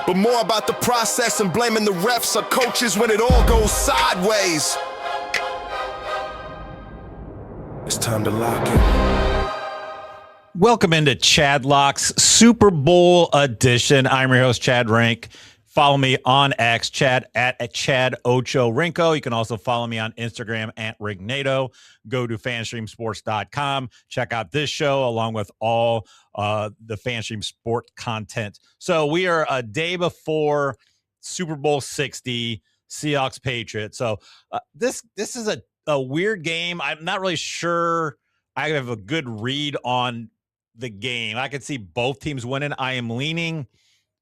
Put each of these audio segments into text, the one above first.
but more about the process and blaming the refs or coaches when it all goes sideways. It's time to lock in. Welcome into Chadlocks Super Bowl edition. I'm your host, Chad Rink. Follow me on X, Chad at Chad Ocho Rinko. You can also follow me on Instagram at Rignado. Go to fanstreamsports.com. Check out this show along with all the Fanstream Sport content. So we are a day before Super Bowl 60, Seahawks Patriots. So this is a weird game. I'm not really sure I have a good read on the game. I could see both teams winning. I am leaning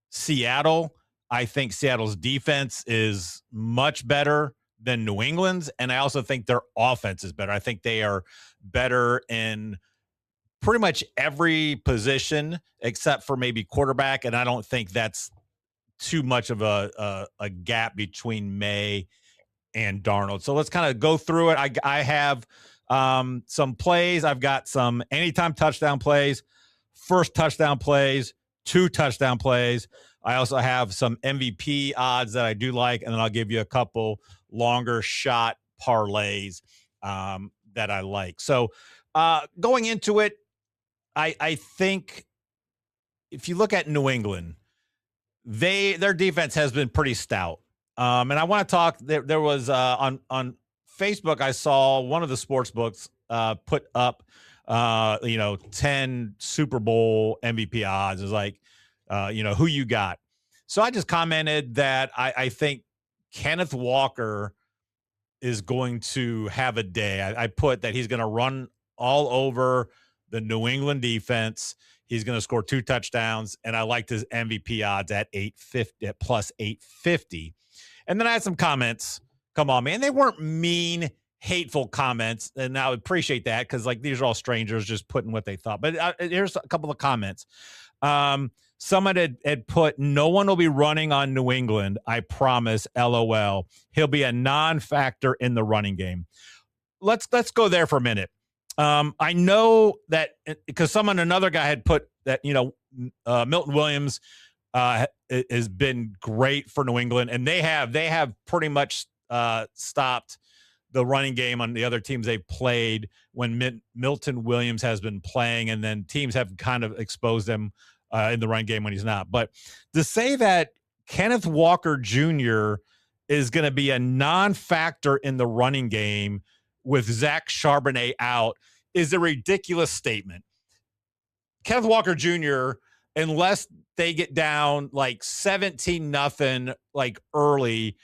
Seattle. I think Seattle's defense is much better than New England's, and I also think their offense is better. I think they are better in pretty much every position except for maybe quarterback, and I don't think that's too much of a gap between May and Darnold. So let's kind of go through it. I have some plays. I've got some anytime touchdown plays, first touchdown plays, 2 touchdown plays. I also have some MVP odds that I do like, and then I'll give you a couple longer shot parlays that I like. So going into it, I think if you look at New England, their defense has been pretty stout. And I want to talk. There was on Facebook, I saw one of the sports books put up 10 Super Bowl MVP odds. Is like who you got. So I just commented that I think Kenneth Walker is going to have a day. I put that he's going to run all over the New England defense. He's going to score 2 touchdowns, and I liked his MVP odds at 850 at plus 850. And then I had some comments. Come on, man. They weren't mean, hateful comments, and I would appreciate that because, like, these are all strangers just putting what they thought. But here's a couple of comments. Someone had put, no one will be running on New England, I promise, LOL. He'll be a non-factor in the running game. Let's go there for a minute. I know that because another guy had put that, Milton Williams has been great for New England, and they have pretty much stopped the running game on the other teams they played when Milton Williams has been playing, and then teams have kind of exposed them in the run game when he's not. But to say that Kenneth Walker Jr. is going to be a non-factor in the running game with Zach Charbonnet out is a ridiculous statement. Kenneth Walker Jr., unless they get down like 17-0 like early,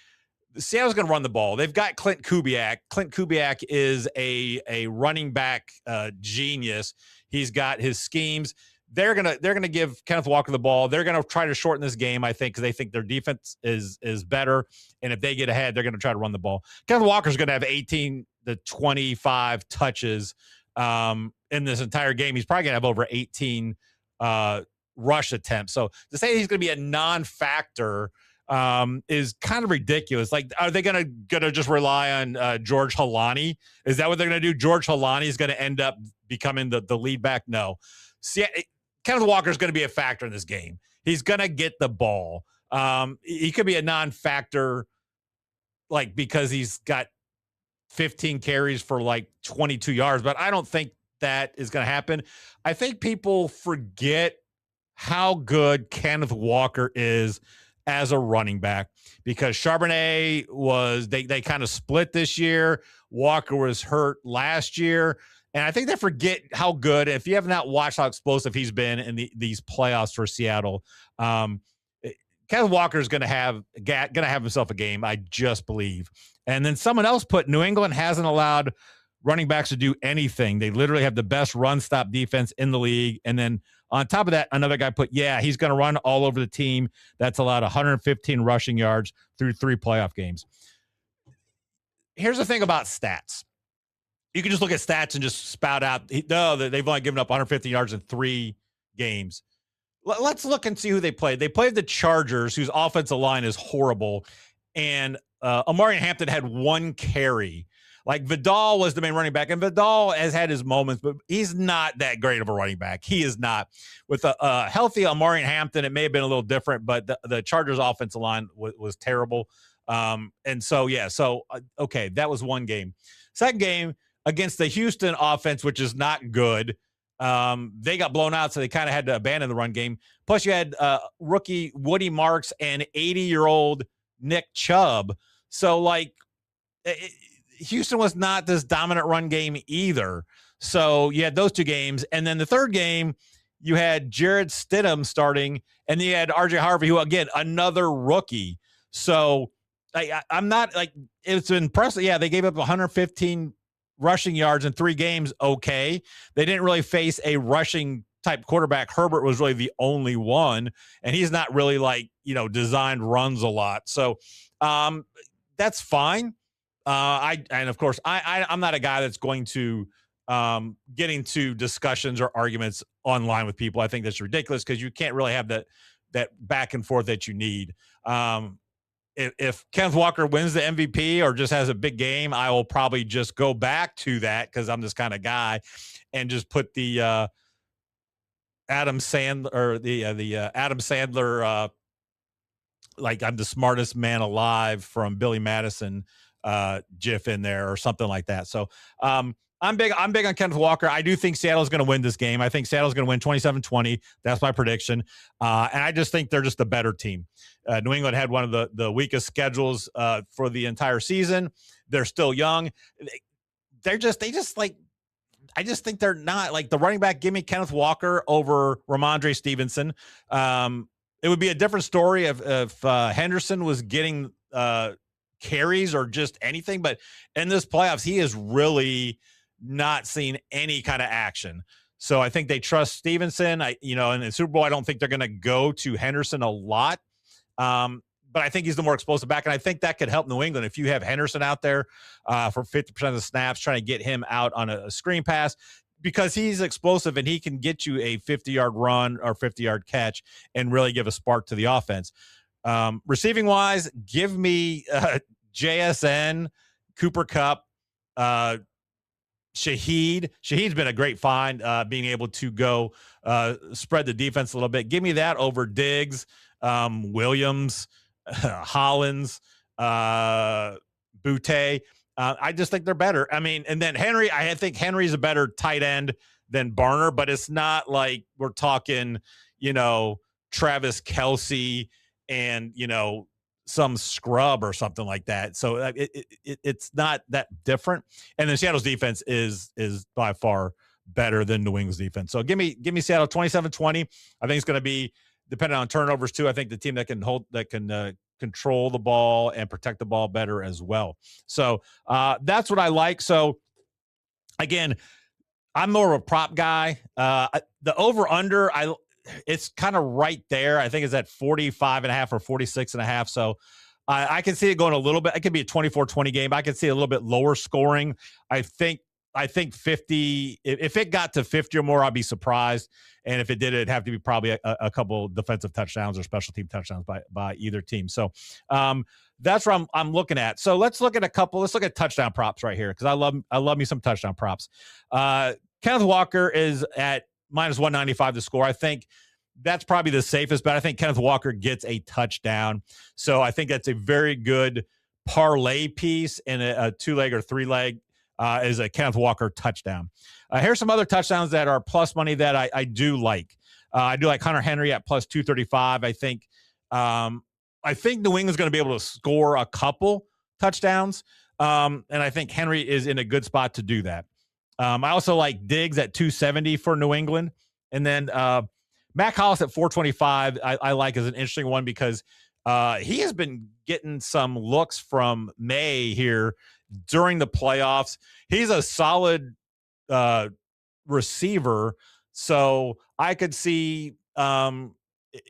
Seattle's going to run the ball. They've got Clint Kubiak. Clint Kubiak is a running back genius. He's got his schemes. They're gonna give Kenneth Walker the ball. They're gonna try to shorten this game, I think, because they think their defense is better. And if they get ahead, they're gonna try to run the ball. Kenneth Walker's gonna have 18 to 25 touches in this entire game. He's probably gonna have over 18 rush attempts. So to say he's gonna be a non-factor is kind of ridiculous. Like, are they gonna just rely on George Holani? Is that what they're gonna do? George Holani is gonna end up becoming the lead back? No. See, Kenneth Walker is going to be a factor in this game. He's going to get the ball. He could be a non-factor, like, because he's got 15 carries for like 22 yards, but I don't think that is going to happen. I think people forget how good Kenneth Walker is as a running back because Charbonnet they kind of split this year. Walker was hurt last year. And I think they forget how good, if you have not watched how explosive he's been in these playoffs for Seattle, Kenneth Walker is going to have himself a game, I just believe. And then someone else put New England hasn't allowed running backs to do anything. They literally have the best run-stop defense in the league. And then on top of that, another guy put, he's going to run all over the team. That's allowed 115 rushing yards through 3 playoff games. Here's the thing about stats. You can just look at stats and just spout out, no, they've only given up 150 yards in 3 games. Let's look and see who they played. They played the Chargers, whose offensive line is horrible, and Amari Hampton had 1 carry. Like Vidal was the main running back, and Vidal has had his moments, but he's not that great of a running back. He is not. With a healthy Amari Hampton, it may have been a little different, but the Chargers offensive line was terrible. And so, okay, that was one game. Second game against the Houston offense, which is not good. They got blown out, so they kind of had to abandon the run game. Plus, you had rookie Woody Marks and 80-year-old Nick Chubb. So, Houston was not this dominant run game either. So you had those two games. And then the third game, you had Jared Stidham starting, and then you had RJ Harvey, who, again, another rookie. So I'm not it's impressive. Yeah, they gave up 115 rushing yards in 3 games. Okay. They didn't really face a rushing type quarterback. Herbert was really the only one, and he's not really designed runs a lot. So that's fine. Of course I'm not a guy that's going to get into discussions or arguments online with people. I think that's ridiculous because you can't really have that back and forth that you need. If Kenneth Walker wins the MVP or just has a big game, I will probably just go back to that because I'm this kind of guy and just put the Adam Sandler or the Adam Sandler I'm the smartest man alive from Billy Madison GIF in there or something like that. So I'm big on Kenneth Walker. I do think Seattle's going to win this game. I think Seattle's going to win 27-20. That's my prediction. And I just think they're just a better team. New England had one of the weakest schedules for the entire season. They're still young. I just think they're not the running back. Give me Kenneth Walker over Ramondre Stevenson. It would be a different story if Henderson was getting carries or just anything. But in this playoffs, he is really not seen any kind of action. So I think they trust Stevenson. In the Super Bowl, I don't think they're going to go to Henderson a lot. But I think he's the more explosive back, and I think that could help New England if you have Henderson out there for 50% of the snaps, trying to get him out on a screen pass because he's explosive and he can get you a 50-yard run or 50-yard catch and really give a spark to the offense. Receiving wise, give me JSN, Cooper Kupp, Shaheed. Shaheed's been a great find, being able to go spread the defense a little bit. Give me that over Diggs, Williams, Hollins, Boutte. I just think they're better. I mean, and then Henry, I think Henry's a better tight end than Barner, but it's not like we're talking, Travis Kelce and, some scrub or something like that. So it's not that different. And then Seattle's defense is by far better than New England's defense. So give me Seattle 27-20. I think it's going to be dependent on turnovers too. I think the team that can control the ball and protect the ball better as well. So that's what I like. So again, I'm more of a prop guy. The over under, it's kind of right there. I think it's at 45.5 or 46.5. So I can see it going a little bit. It could be a 24-20 game. I can see a little bit lower scoring. I think 50. If it got to 50 or more, I'd be surprised. And if it did, it'd have to be probably a couple defensive touchdowns or special team touchdowns by either team. So that's what I'm looking at. So let's look at Let's look at touchdown props right here because I love me some touchdown props. Kenneth Walker is at minus 195 to score. I think that's probably the safest bet. I think Kenneth Walker gets a touchdown. So I think that's a very good parlay piece in a 2-leg or 3-leg is a Kenneth Walker touchdown. Here's some other touchdowns that are plus money that I do like. I do like Hunter Henry at plus 235. I think New England's going to be able to score a couple touchdowns. And I think Henry is in a good spot to do that. I also like Diggs at 270 for New England. And then Mac Hollins at 425 I like as an interesting one because he has been getting some looks from May here during the playoffs. He's a solid receiver. So I could see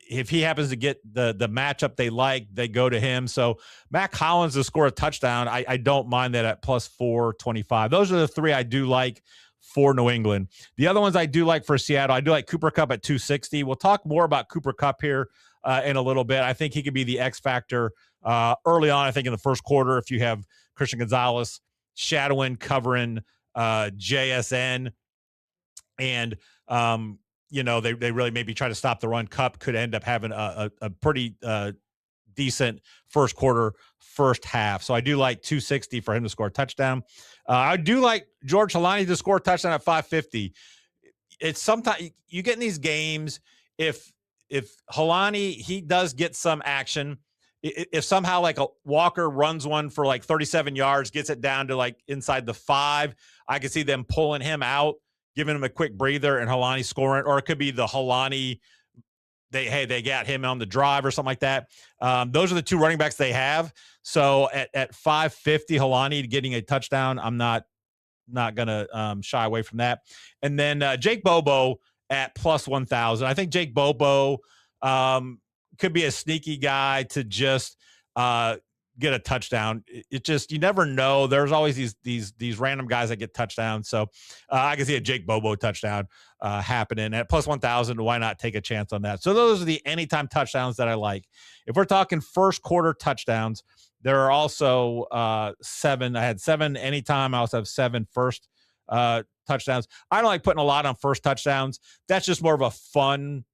if he happens to get the matchup they like, they go to him. So Mac Hollins to score a touchdown, I don't mind that at plus 425. Those are the three I do like for New England. The other ones I do like for Seattle, I do like Cooper Kupp at 260. We'll talk more about Cooper Kupp here in a little bit. I think he could be the X factor early on. I think in the first quarter, if you have Christian Gonzalez shadowing, covering JSN. And, they really maybe try to stop the run. Kupp could end up having a pretty decent first quarter, first half. So I do like 260 for him to score a touchdown. I do like George Halani to score a touchdown at 550. It's sometimes you get in these games, if Halani, he does get some action. If somehow like a Walker runs one for like 37 yards, gets it down to like inside the 5, I could see them pulling him out, giving him a quick breather, and Halani scoring. Or it could be the Halani, they got him on the drive or something like that. Those are the two running backs they have. So at 550, Halani getting a touchdown, I'm not gonna shy away from that. And then Jake Bobo at plus 1,000. I think Jake Bobo could be a sneaky guy to just get a touchdown. It just, you never know. There's always these random guys that get touchdowns. So I can see a Jake Bobo touchdown happening at plus 1,000. Why not take a chance on that? So those are the anytime touchdowns that I like. If we're talking first quarter touchdowns, there are also 7. I had 7 anytime. I also have 7 first touchdowns. I don't like putting a lot on first touchdowns. That's just more of a fun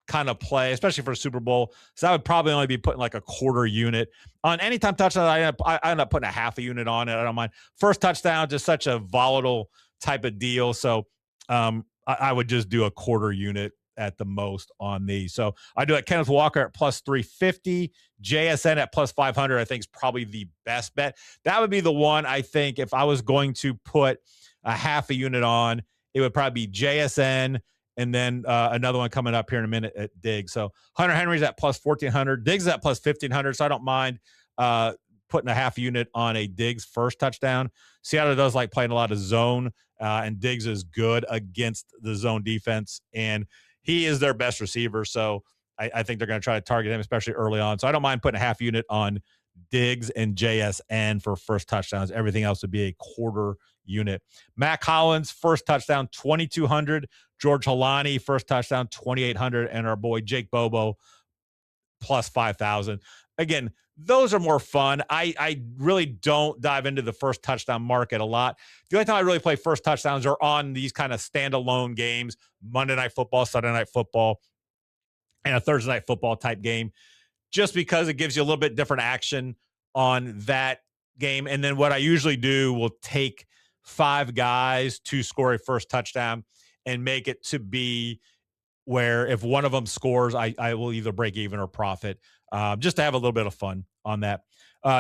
kind of play, especially for a Super Bowl. So I would probably only be putting like a quarter unit on anytime touchdown. I end up putting a half a unit on it. I don't mind. First touchdown, just such a volatile type of deal. So I would just do a quarter unit at the most on these. So I do it. Kenneth Walker at plus 350, JSN at plus 500. I think is probably the best bet. That would be the one. I think if I was going to put a half a unit on, it would probably be JSN. And then another one coming up here in a minute at Diggs. So Hunter Henry's at plus 1,400. Diggs at plus 1,500. So I don't mind putting a half unit on a Diggs first touchdown. Seattle does like playing a lot of zone, and Diggs is good against the zone defense. And he is their best receiver. So I think they're going to try to target him, especially early on. So I don't mind putting a half unit on Diggs and JSN for first touchdowns. Everything else would be a quarter unit. Mac Hollins, first touchdown, 2,200. George Halani, first touchdown, 2,800. And our boy Jake Bobo, plus 5,000. Again, those are more fun. I really don't dive into the first touchdown market a lot. The only time I really play first touchdowns are on these kind of standalone games, Monday Night Football, Sunday Night Football, and a Thursday Night Football type game, just because it gives you a little bit different action on that game. And then what I usually do will take 5 guys to score a first touchdown and make it to be where if one of them scores, I will either break even or profit, just to have a little bit of fun on that.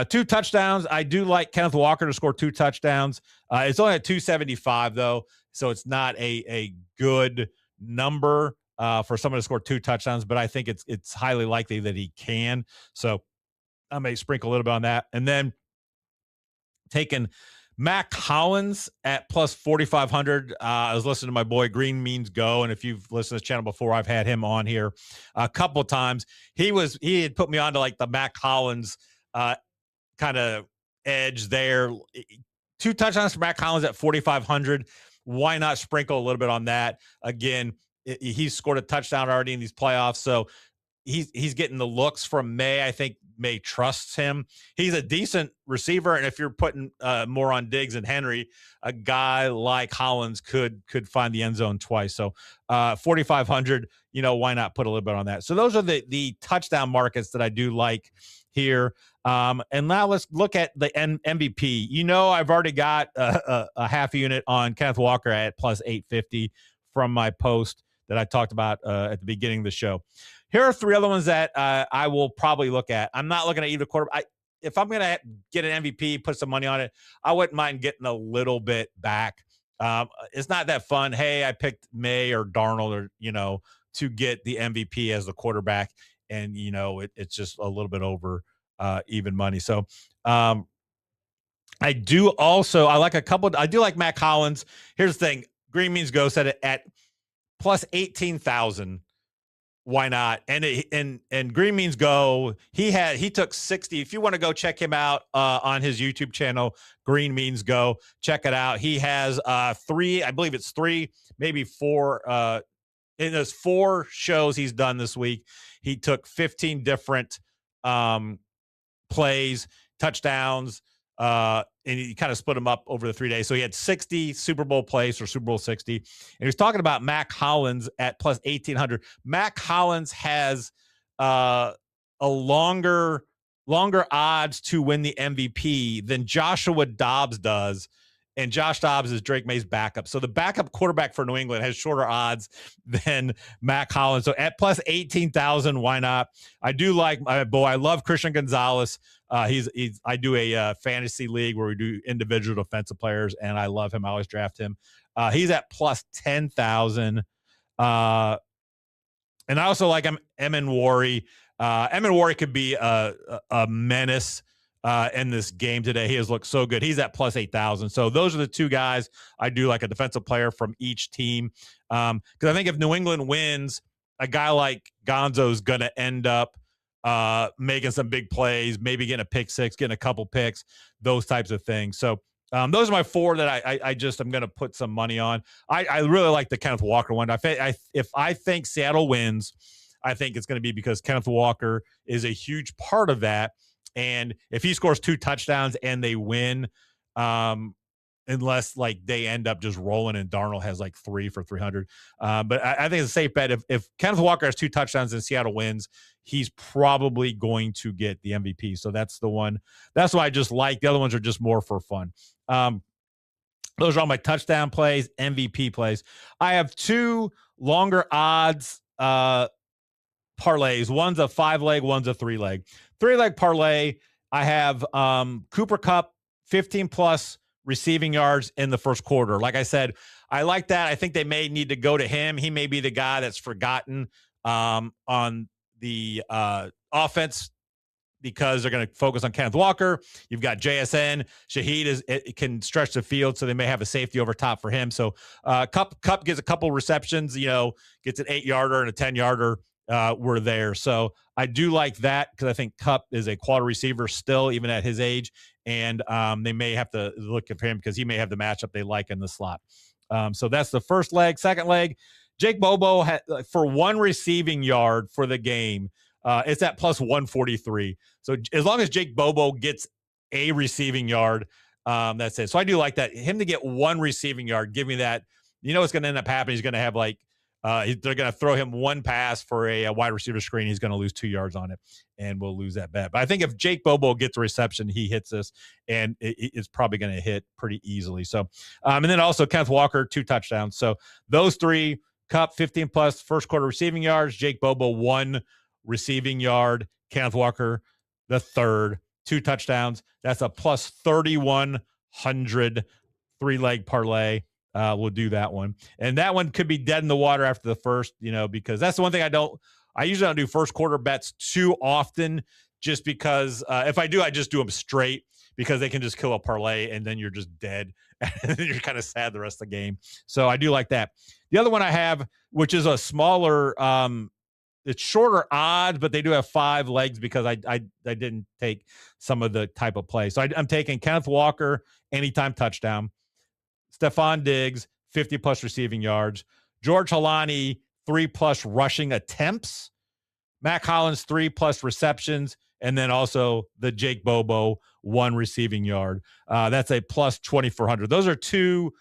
2 touchdowns. I do like Kenneth Walker to score 2 touchdowns. It's only at 275 though, so it's not a good number for someone to score 2 touchdowns, but I think it's highly likely that he can. So I may sprinkle a little bit on that. And then taking Mac Hollins at plus 4,500. I was listening to my boy Green Means Go, and if you've listened to this channel before, I've had him on here a couple of times. He had put me on to like the Mac Hollins kind of edge there. 2 touchdowns for Mac Hollins at 4,500. Why not sprinkle a little bit on that? Again, he's scored a touchdown already in these playoffs, so he's getting the looks from May. I think May trusts him. He's a decent receiver, and if you're putting more on Diggs and Henry, a guy like Hollins could find the end zone twice. So 4,500, why not put a little bit on that? So those are the touchdown markets that I do like here. And now let's look at the MVP. I've already got a half unit on Kenneth Walker at plus 850 from my post that I talked about at the beginning of the show. Here are 3 other ones that I will probably look at. I'm not looking at either quarter. If I'm going to get an MVP, put some money on it, I wouldn't mind getting a little bit back. It's not that fun. Hey, I picked May or Darnold or, to get the MVP as the quarterback. And, it's just a little bit over even money. So I do like Mac Hollins. Here's the thing. Green Means Go said it at plus 18,000. Why not? And Green Means Go, he took 60. If you want to go check him out on his YouTube channel, Green Means Go, check it out. He has 3, I believe it's 3, maybe 4. In those 4 shows he's done this week, he took 15 different plays, touchdowns, And he kind of split them up over the 3 days. So he had 60 Super Bowl plays for Super Bowl 60. And he was talking about Mac Hollins at plus 1,800. Mac Hollins has a longer odds to win the MVP than Joshua Dobbs does. And Josh Dobbs is Drake May's backup. So the backup quarterback for New England has shorter odds than Mac Hollins. So at plus 18,000, why not? I do like my boy. I love Christian Gonzalez. I do a fantasy league where we do individual defensive players, and I love him. I always draft him. He's at plus 10,000. And I also like Emin Wari. Emin Wari could be a menace in this game today. He has looked so good. He's at plus 8,000. So those are the two guys I do like a defensive player from each team. Because I think if New England wins, a guy like Gonzo is going to end up making some big plays, maybe getting a pick six, getting a couple picks, those types of things. So those are my four that I'm going to put some money on. I really like the Kenneth Walker one. If I think Seattle wins, I think it's going to be because Kenneth Walker is a huge part of that. And if he scores 2 touchdowns and they win, unless like they end up just rolling and Darnold has like 3 for 300. But I think it's a safe bet. If Kenneth Walker has 2 touchdowns and Seattle wins, he's probably going to get the MVP. So that's the one. That's why I just like. The other ones are just more for fun. Those are all my touchdown plays, MVP plays. I have 2 longer odds parlays. One's a 5-leg, one's a 3-leg. 3-leg parlay, I have Cooper Kupp, 15 plus receiving yards in the first quarter. Like I said, I like that. I think they may need to go to him. He may be the guy that's forgotten on the offense because they're going to focus on Kenneth Walker. You've got JSN. Shaheed can stretch the field, so they may have a safety over top for him. So Kupp gets a couple receptions, gets an 8-yarder and a 10-yarder. Were there. So I do like that because I think Kupp is a quality receiver still, even at his age. And they may have to look at him because he may have the matchup they like in the slot. So that's the first leg. Second leg, Jake Bobo for 1 receiving yard for the game. It's at plus 143. So as long as Jake Bobo gets a receiving yard, that's it. So I do like that. Him to get 1 receiving yard, give me that. What's going to end up happening? He's going to have they're going to throw him 1 pass for a wide receiver screen. He's going to lose 2 yards on it, and we'll lose that bet. But I think if Jake Bobo gets a reception, he hits this, and it's probably going to hit pretty easily. So, and then also Kenneth Walker, 2 touchdowns. So those 3, Kupp, 15 plus first quarter receiving yards, Jake Bobo, 1 receiving yard, Kenneth Walker, the third, 2 touchdowns. That's a plus 3,100 3-leg parlay. We'll do that one. And that one could be dead in the water after the first, because that's the one thing I usually don't do first quarter bets too often, just because if I do, I just do them straight because they can just kill a parlay and then you're just dead and you're kind of sad the rest of the game. So I do like that. The other one I have, which is a smaller, it's shorter odds, but they do have 5 legs because I didn't take some of the type of play. So I'm taking Kenneth Walker, anytime touchdown. Stefon Diggs, 50 plus receiving yards. George Halani, 3 plus rushing attempts. Mac Hollins, 3 plus receptions. And then also the Jake Bobo, 1 receiving yard. That's a plus 2,400. Those are 2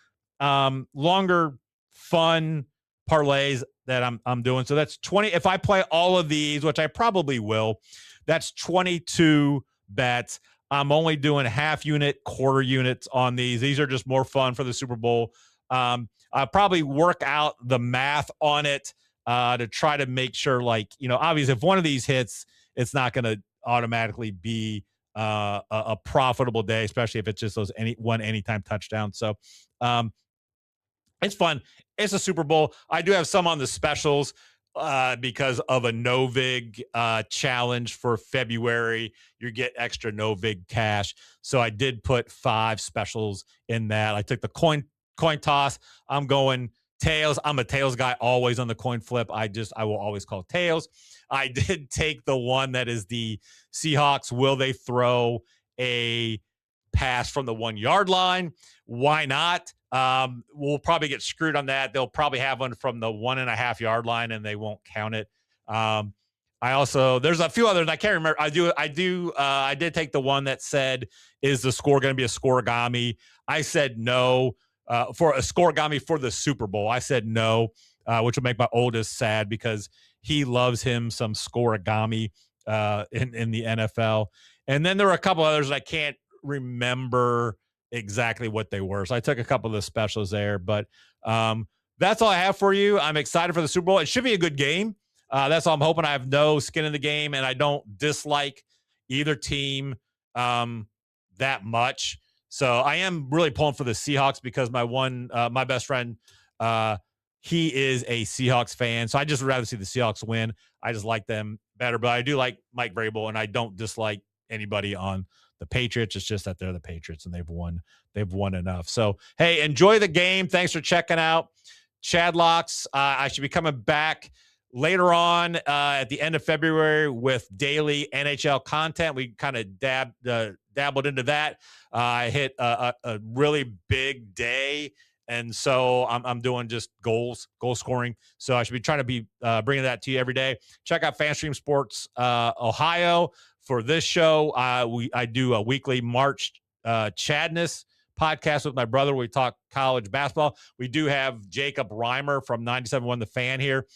longer, fun parlays that I'm doing. So that's 20. If I play all of these, which I probably will, that's 22 bets. I'm only doing half unit, quarter units on these. These are just more fun for the Super Bowl. I'll probably work out the math on it to try to make sure, obviously, if one of these hits, it's not going to automatically be a profitable day, especially if it's just those anytime touchdown. So it's fun. It's a Super Bowl. I do have some on the specials because of a no-vig challenge for February. You get extra no-vig cash. So I did put 5 specials in that. I took the coin toss. I'm going tails. I'm a tails guy always on the coin flip. I will always call tails. I did take the one that is the Seahawks. Will they throw a pass from the 1-yard line? Why not? We'll probably get screwed on that. They'll probably have one from the 1.5-yard line and they won't count it. there's a few others I can't remember. I did take the one that said, is the score going to be a scoregami? I said no. For a scoregami for the Super Bowl, I said no, which will make my oldest sad because he loves him some scoregami in the NFL. And then there were a couple others that I can't remember exactly what they were. So I took a couple of the specials there, but that's all I have for you. I'm excited for the Super Bowl. It should be a good game. That's all I'm hoping. I have no skin in the game, and I don't dislike either team that much. So I am really pulling for the Seahawks because my best friend, he is a Seahawks fan. So I just would rather see the Seahawks win. I just like them better, but I do like Mike Vrabel, and I don't dislike anybody on the Patriots. It's just that they're the Patriots and they've won enough. So, hey, enjoy the game. Thanks for checking out Chadlocks. I should be coming back later on at the end of February with daily NHL content. We kind of dabbled into that. I hit a really big day, and so I'm doing just goal scoring. So I should be trying to be bringing that to you every day. Check out FanStream Sports Ohio for this show. I do a weekly March Chadness podcast with my brother. We talk college basketball. We do have Jacob Reimer from 97.1 The Fan here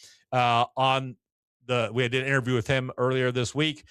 we did an interview with him earlier this week.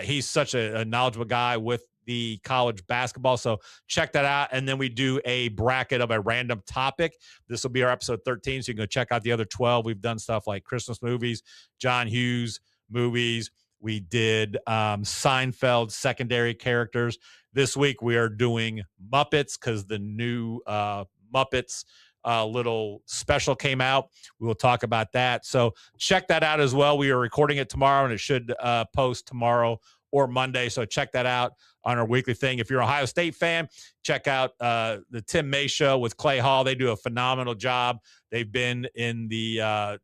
He's such a knowledgeable guy with the college basketball. So check that out. And then we do a bracket of a random topic. This will be our episode 13. So you can go check out the other 12. We've done stuff like Christmas movies, John Hughes movies. We did Seinfeld secondary characters. This week we are doing Muppets because the new Muppets little special came out. We will talk about that. So check that out as well. We are recording it tomorrow, and it should post tomorrow or Monday. So check that out on our weekly thing. If you're an Ohio State fan, check out the Tim May Show with Clay Hall. They do a phenomenal job. They've been in the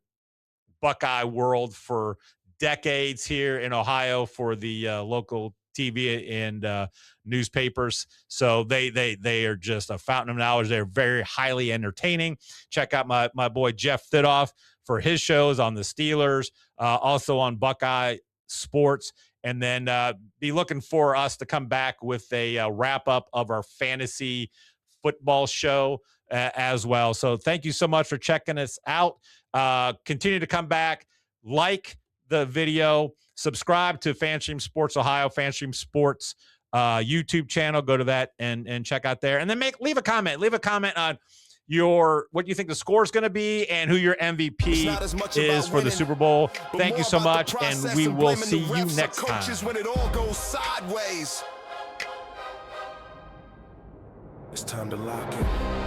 Buckeye world for decades here in Ohio for the local TV and newspapers. So they are just a fountain of knowledge. They're very highly entertaining. Check out my boy Jeff Thidoff for his shows on the Steelers, also on Buckeye Sports. And then be looking for us to come back with a wrap up of our fantasy football show as well. So thank you so much for checking us out. Continue to come back, like the video, subscribe to FanStream Sports Ohio, FanStream Sports YouTube channel. Go to that and check out there. And then leave a comment. Leave a comment on what you think the score is going to be and who your MVP is for the Super Bowl. Thank you so much, and we will see you next time. When it all goes sideways. It's time to lock in.